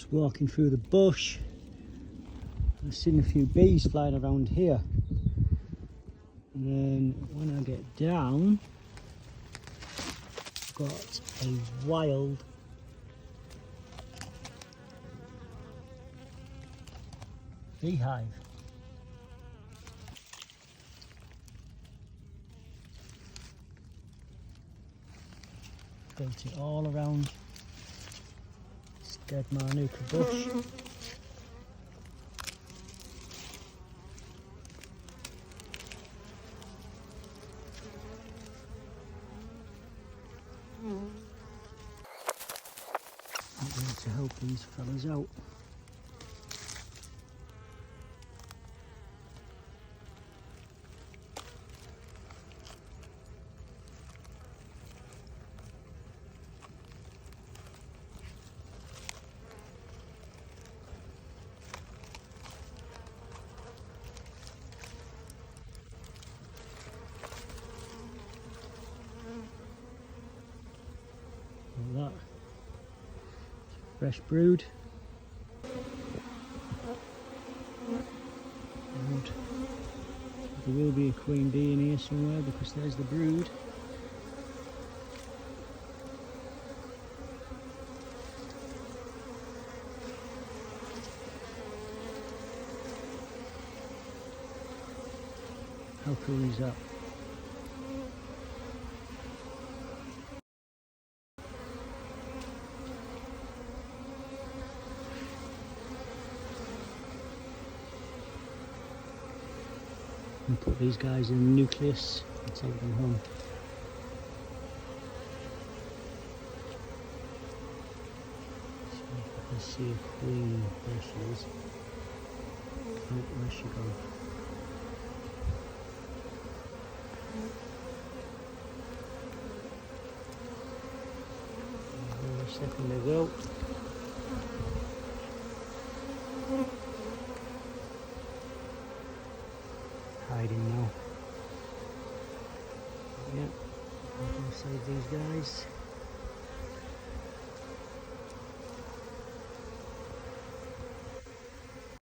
Just walking through the bush. I've seen a few bees flying around here. And then when I get down, I've got a wild beehive. Built it all around this dead manuka bush. I'm going to help these fellas out. Like that. Fresh brood. And there will be a queen bee in here somewhere because there's the brood. How cool is that? And put these guys in the nucleus and take them home. So if I can see a queen, there she is. Oh, where's she gone? A second ago. Hiding now. Yeah, I'm gonna save these guys.